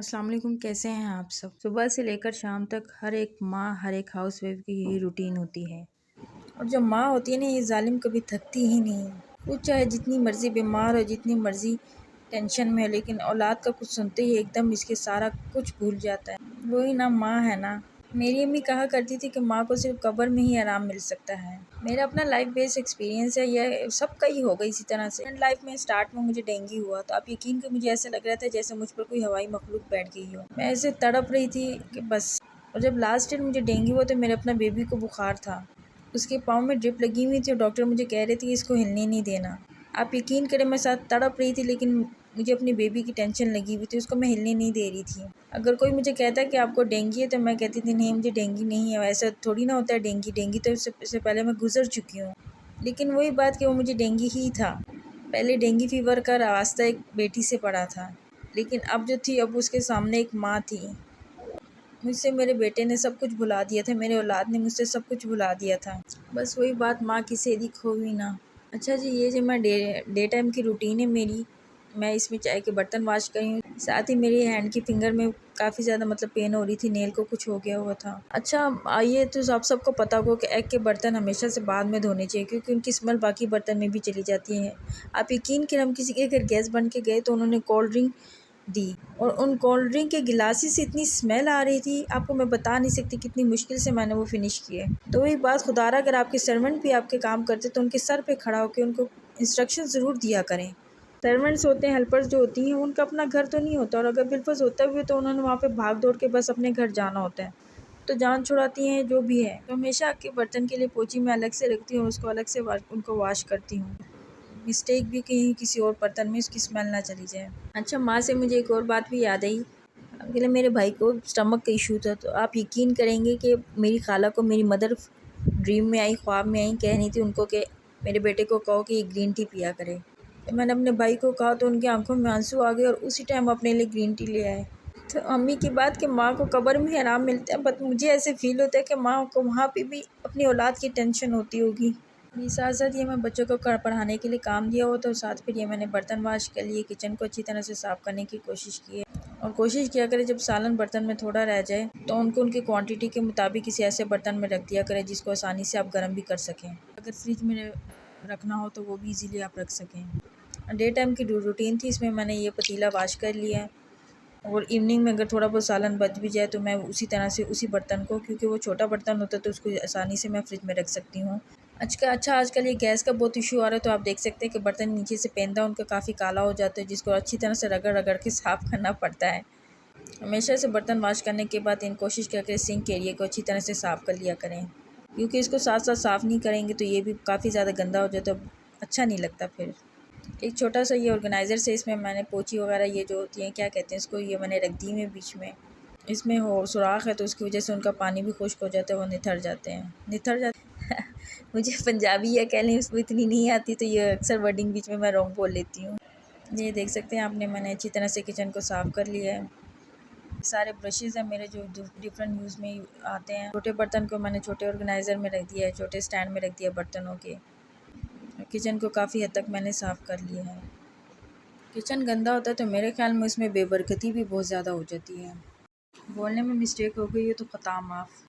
अस्सलाम वालेकुम। कैसे हैं आप सब। सुबह से लेकर शाम तक हर एक माँ, हर एक हाउस वाइफ की यही रूटीन होती है। और जो माँ होती है ना, ये जालिम कभी थकती ही नहीं। वो चाहे जितनी मर्ज़ी बीमार हो, जितनी मर्ज़ी टेंशन में हो, लेकिन औलाद का कुछ सुनते ही एकदम इसके सारा कुछ भूल जाता है। वही ना माँ है ना। मेरी अम्मी कहा करती थी कि माँ को सिर्फ कब्र में ही आराम मिल सकता है। मेरा अपना लाइफ बेस्ड एक्सपीरियंस है, यह सबका ही होगा इसी तरह से। लाइफ में स्टार्ट में मुझे डेंगू हुआ, तो आप यकीन कर मुझे ऐसा लग रहा था जैसे मुझ पर कोई हवाई मखलूक बैठ गई हो। मैं ऐसे तड़प रही थी कि बस। और जब लास्ट ईयर मुझे डेंगू हुआ तो मेरे अपना बेबी को बुखार था। उसके पाँव में ड्रिप लगी हुई थी और डॉक्टर मुझे कह रहे थे कि इसको हिलने नहीं देना। आप यकीन करें, मैं साथ तड़प रही थी, लेकिन मुझे अपनी बेबी की टेंशन लगी हुई थी, उसको मैं हिलने नहीं दे रही थी। अगर कोई मुझे कहता कि आपको डेंगू है, तो मैं कहती थी नहीं, मुझे डेंगू नहीं है। ऐसा थोड़ी ना होता है डेंगू तो इससे पहले मैं गुजर चुकी हूँ। लेकिन वही बात कि वो मुझे डेंगू ही था। पहले डेंगू फीवर का रास्ता एक बेटी से पड़ा था, लेकिन अब जो थी, अब उसके सामने एक माँ थी। मुझसे मेरे बेटे ने सब कुछ भुला दिया था, मेरे औलाद ने मुझसे सब कुछ भुला दिया था। बस वही बात, माँ की सेधी खो हुई ना। अच्छा जी, ये जो मैं डे टाइम की रूटीन है मेरी, मैं इसमें चाय के बर्तन वॉश करी हूँ। साथ ही मेरी हैंड की फिंगर में काफ़ी ज़्यादा पेन हो रही थी, नेल को कुछ हो गया हुआ था। अच्छा, आइए तो आप सबको पता होगा कि एग के बर्तन हमेशा से बाद में धोने चाहिए, क्योंकि उनकी स्मेल बाकी बर्तन में भी चली जाती है। आप यकीन करें, हम किसी के घर गैस बन के गए तो उन्होंने कोल्ड ड्रिंक दी, और उन कोल्ड ड्रिंक के गिलासी से इतनी स्मेल आ रही थी, आपको मैं बता नहीं सकती कितनी मुश्किल से मैंने वो फिनिश किए। तो वही बात, खुदारा अगर आपके सर्वेंट भी आपके काम करते तो उनके सर पे खड़ा होकर उनको इंस्ट्रक्शन ज़रूर दिया करें। सर्वेंट्स होते हैं, हेल्पर्स जो होती हैं, उनका अपना घर तो नहीं होता, और अगर बिलफर्ज होता भी तो उन्होंने वहाँ पे भाग दौड़ के बस अपने घर जाना होता है, तो जान छुड़ाती हैं जो भी है। तो हमेशा आपके बर्तन के लिए पोंछी मैं अलग से रखती हूँ, उसको अलग से उनको वॉश करती हूँ। मिस्टेक भी कहीं किसी और बर्तन में उसकी स्मेल ना चली जाए। अच्छा, माँ से मुझे एक और बात भी याद आई। अकेले मेरे भाई को स्टमक का इशू था, तो आप यकीन करेंगे कि मेरी खाला को मेरी मदर ड्रीम में आई, ख्वाब में आई, कह रही थी उनको कि मेरे बेटे को कहो कि ये ग्रीन टी पिया करे। तो मैंने अपने भाई को कहा तो उनकी आंखों में आंसू आ गए और उसी टाइम अपने लिए ग्रीन टी ले आए। तो अम्मी की बात कि माँ को कब्र में आराम मिलता है, बट मुझे ऐसे फील होता है कि माँ को वहाँ पे भी अपनी औलाद की टेंशन होती होगी। ये साथ साथ ये मैं बच्चों को पढ़ाने के लिए काम दिया हो, तो साथ फिर ये मैंने बर्तन वाश के लिए किचन को अच्छी तरह से साफ़ करने की कोशिश की है। और कोशिश किया करें जब सालन बर्तन में थोड़ा रह जाए तो उनको उनकी क्वांटिटी के मुताबिक किसी ऐसे बर्तन में रख दिया करें जिसको आसानी से आप गर्म भी कर सकें। अगर फ्रिज में रखना हो तो वो भी इजीली आप रख सकें। डे टाइम की रूटीन थी, इसमें मैंने ये पतीला वाश कर लिया है, और इवनिंग में अगर थोड़ा बहुत सालन बच भी जाए तो मैं उसी तरह से उसी बर्तन को, क्योंकि वो छोटा बर्तन होता है तो उसको आसानी से मैं फ्रिज में रख सकती हूँ। आजकल ये गैस का बहुत इशू आ रहा है, तो आप देख सकते हैं कि बर्तन नीचे से पेंदा उनका काफ़ी काला हो जाता है, जिसको अच्छी तरह से रगड़ रगड़ के साफ़ करना पड़ता है। हमेशा से बर्तन वॉश करने के बाद इन कोशिश करके सिंक एरिया को अच्छी तरह से साफ़ कर लिया करें, क्योंकि इसको साथ साथ साफ़ नहीं करेंगे तो ये भी काफ़ी ज़्यादा गंदा हो जाता है, अच्छा नहीं लगता फिर। एक छोटा सा ये ऑर्गेनाइज़र से इसमें मैंने पोंछी वगैरह ये जो होती हैं, क्या कहते हैं इसको, ये मैंने रख दी है बीच में। इसमें हो सुराख है तो उसकी वजह से उनका पानी भी खुश्क हो जाता है, वो निथर जाते मुझे पंजाबी या कह लें उसको इतनी नहीं आती, तो ये अक्सर वर्डिंग बीच में मैं रॉन्ग बोल लेती हूँ। ये देख सकते हैं आपने, मैंने अच्छी तरह से किचन को साफ़ कर लिया है। सारे ब्रशेज़ हैं मेरे जो डिफरेंट यूज़ में आते हैं। छोटे बर्तन को मैंने छोटे ऑर्गेनाइज़र में रख दिया है, छोटे स्टैंड में रख दिया बर्तनों के। किचन को काफ़ी हद तक मैंने साफ़ कर लिया है। किचन गंदा होता है तो मेरे ख्याल में उसमें बेबरकती भी बहुत ज़्यादा हो जाती है। बोलने में मिस्टेक हो गई है तो ख़ता माफ़।